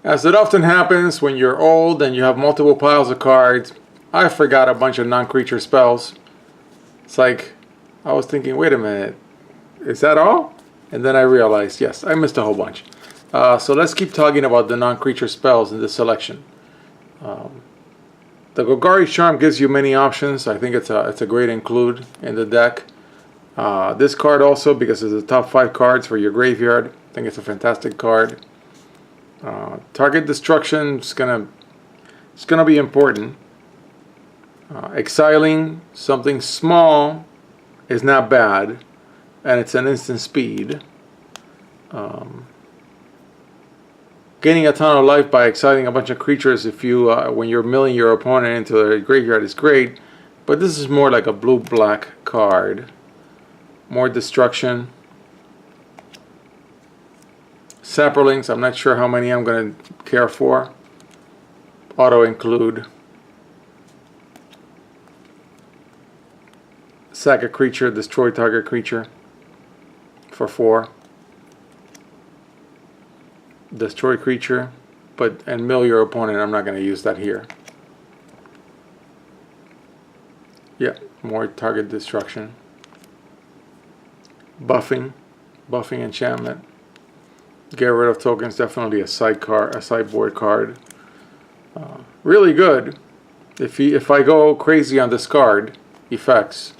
As it often happens when you're old and you have multiple piles of cards, I forgot a bunch of non-creature spells. It's like, I was thinking, wait a minute, is that all? And then I realized, yes, I missed a whole bunch. So let's keep talking about the non-creature spells in this selection. The Golgari Charm gives you many options. I think it's a great include in the deck. This card also, because it's the top 5 cards for your graveyard, I think it's a fantastic card. Target destruction is gonna be important. Exiling something small is not bad, and it's an instant speed. Gaining a ton of life by exiling a bunch of creatures if you when you're milling your opponent into their graveyard is great, but this is more like a blue-black card. More destruction. Saprolings, I'm not sure how many I'm going to care for. Auto include. Sack a creature, destroy target creature for 4. Destroy creature, and mill your opponent. I'm not going to use that here. Yeah, more target destruction. Buffing enchantment. Get rid of tokens, definitely a sideboard card. Really good. If I go crazy on this card, effects.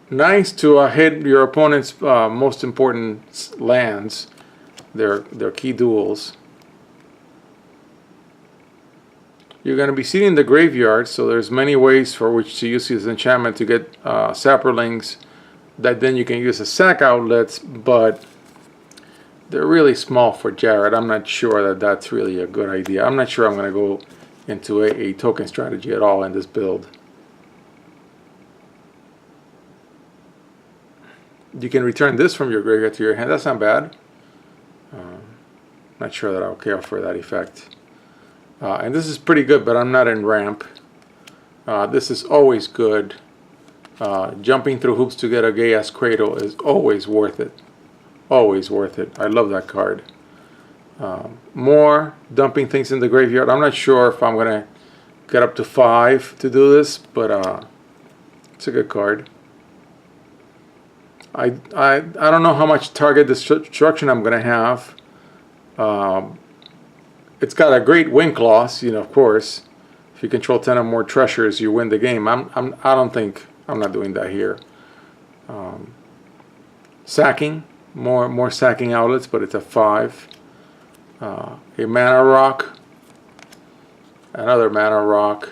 Nice to hit your opponent's most important lands, their key duels. You're going to be seeing the graveyard, so there's many ways for which to use this enchantment to get Saprolings that then you can use as sack outlets, but they're really small for Jarad. I'm not sure that that's really a good idea. I'm not sure I'm going to go into a token strategy at all in this build. You can return this from your graveyard to your hand. That's not bad. Not sure that I'll care for that effect. And this is pretty good, but I'm not in ramp. This is always good. Jumping through hoops to get a gay-ass cradle is always worth it. Always worth it. I love that card. More dumping things in the graveyard. I'm not sure if I'm going to get up to 5 to do this, but it's a good card. I don't know how much target destruction I'm going to have. It's got a great win clause, of course. If you control 10 or more treasures, you win the game. I'm not doing that here. Sacking, more sacking outlets, but it's a 5. A mana rock, another mana rock,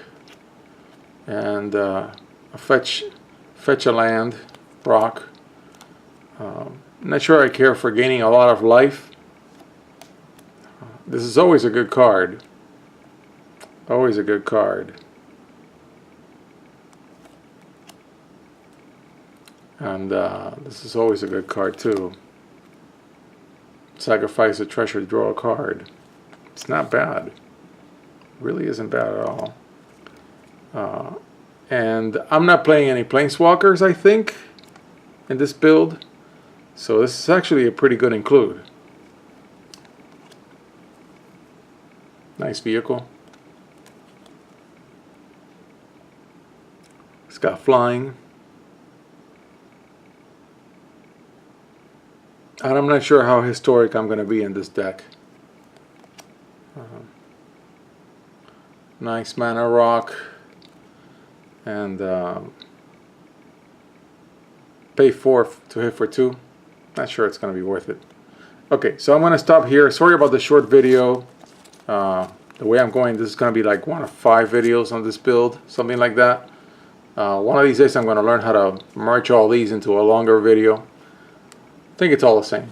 and a fetch a land rock. Not sure I care for gaining a lot of life. This is always a good card. Always a good card. And this is always a good card too. Sacrifice a treasure, draw a card. It's not bad. Really isn't bad at all. And I'm not playing any Planeswalkers, I think, in this build. So this is actually a pretty good include. Nice vehicle. It's got flying. And I'm not sure how historic I'm going to be in this deck. Nice mana rock. And pay 4 to hit for 2. Not sure it's going to be worth it. Okay, so I'm going to stop here. Sorry about the short video. The way I'm going, this is going to be like 1 of 5 videos on this build. Something like that. One of these days I'm going to learn how to merge all these into a longer video. I think it's all the same.